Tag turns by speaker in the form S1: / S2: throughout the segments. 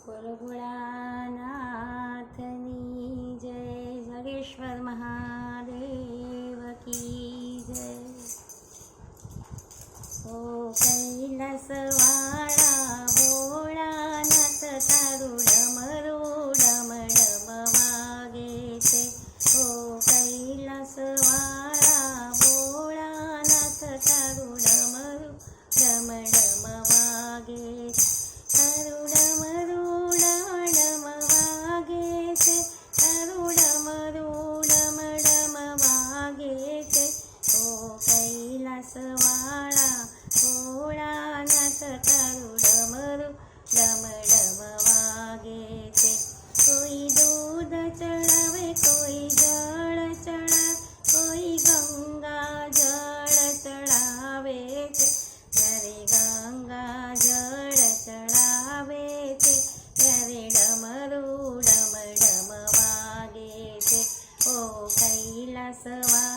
S1: બોલ ભોળાનાથની જય, જગેશ્વર મહાદેવ કી જય. ઓ કૈલાસવાળા ભોળાનાથ તારું ડમરું ડમ ડમ વાગે છે. ઓ કૈલાસવાળા ભોળાનાથ તારું ડમરું ડમ ડમ વાગે છે. તારું ડમરું ડમ ડમ વાગે છે. તારું ડમરું ડમ ડમ વાગે છે. ઓ કૈલાસવાળા ભોળાનાથ તારું ડમરું ડમ ડમ વાગે છે. કોઈ દૂધ ચડાવે, કોઈ જળ ચડાવે, કોઈ ગંગા જળ ચડાવે છે. જ્યારે ગંગા જળ ચડાવે છે ત્યારે ડમરું ડમ ડમ વાગે છે. ઓ કૈલાસવાળા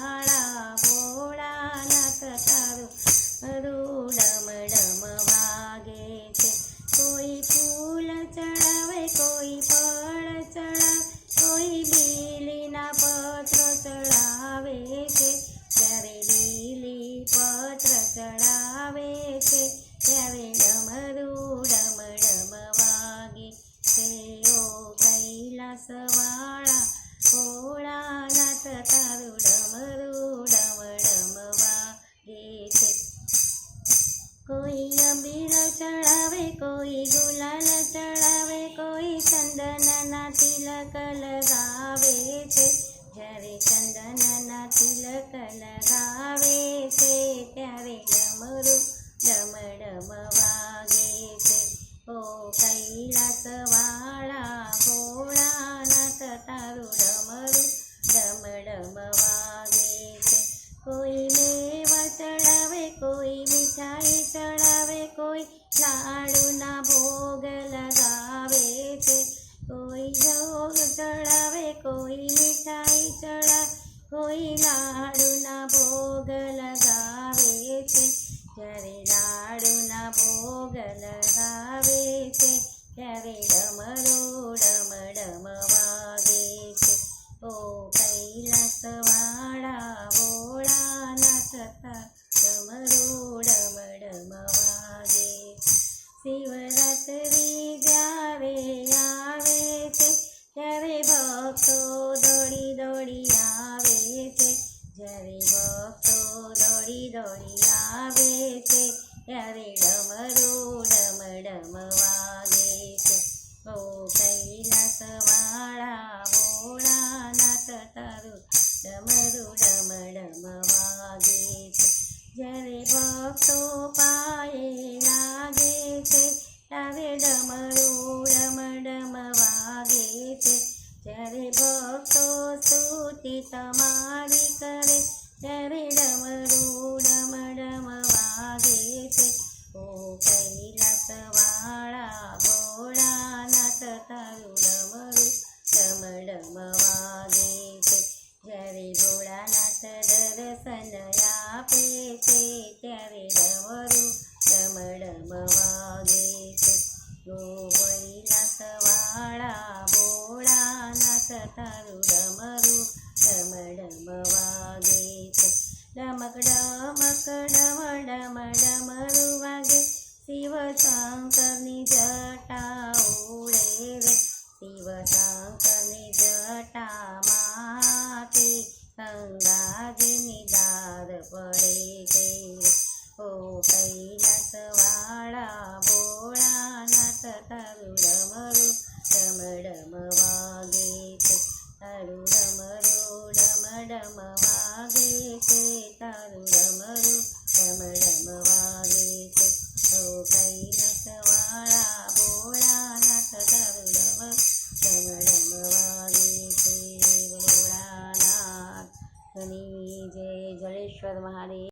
S1: ભોળાનાથ તારું ડમ ડમ વાગે છે. કોઈ ફૂલ ચડાવે, કોઈ ફળ ચડાવે, કોઈ બીલીના પત્ર ચડાવે છે. જ્યારે લીલી પત્ર ચડાવે છે ત્યારે ડમરું ડમ ડમ વાગે છે. ઓ કૈલાસવાળા ભોળાનાથ તારું ડમરું ડમ ડમ વાગે છે. કોઈ અબીર ચડાવે, કોઈ ગુલાલ ચડાવે, કોઈ ચંદનના તિલક લગાવે છે. જ્યારે ચંદનના તિલક લગાવે છે ત્યારે ડમરું ડમ ડમ વાગે છે. ઓ કૈલાસવાળા ભોળાનાથ તારું ડમરું ડમ ડમ વાગે છે. કોઈ મેવા ચડાવે, કોઈ મીઠાઈ ચડાવે, કોઈ લાડુના ભોગ લગાવે છે. કોઈ ભોગ ચડાવે, કોઈ મીઠાઈ ચડાવે, કોઈ લાડુના ભોગ લગાવે છે. જ્યારે લાડુના ભોગ લગાવે છે ત્યારે ડમરું ડમ ડમ વાગે છે. ઓ કૈલાસવાળા ભોળાનાથ તારું ડમરું ડમ ડમ વાગે છે. શિવરાત્રિ જ્યારે આવે છે ત્યારે ભક્તો દોડી દોડી આવે છે. જ્યારે ભક્તો દોડી દોડી આવે છે ત્યારે ડમરું ડમ ડમ વાગે છે. ઓ કૈલાસવાળા ભોળાનાથ તારું ડમરું ડમ ડમ વાગે છે. જ્યારે ભક્તો પાયે લાગે છે ત્યારે ડમરું ડમ ડમ વાગે છે. જ્યારે ભક્તો સ્તુતિ તમારી કરે ત્યારે ડમરું ડમ ડમ વાગે છે. ઓ કૈલાસવાળા ભોળાનાથ તારું ડમરું ડમ ડમ વાગે છે. જ્યારે ભોળાનાથ દર્શન આપે છે ત્યારે ડમરું ડમ ડમ વાગે છે. ઓ કૈલાસવાળા ભોળાનાથ તારું ડમરું ડમ ડમ વાગે છે. ડમક ડમક ડમ ડમ ડમરું વાગે. શિવ શંકરની જટા ઉડે રે. શિવ શંકરની જટામાંથી ગંગાજીની ધાર પડે છે. ઓ કૈલાસવાળા ભોળાનાથ તારું ડમરું ડમ ડમ વાગે છે. તારું ડમરું ડમ ડમ વાગે છે. તારું ડમરું ડમ ડમ વાગે છે. ઓ કૈલાસવાળા ભોળાનાથ તારું ડમરું ડમ ડમ વાગે છે. ભોળાનાથની જય, જળેશ્વર મહાદેવ.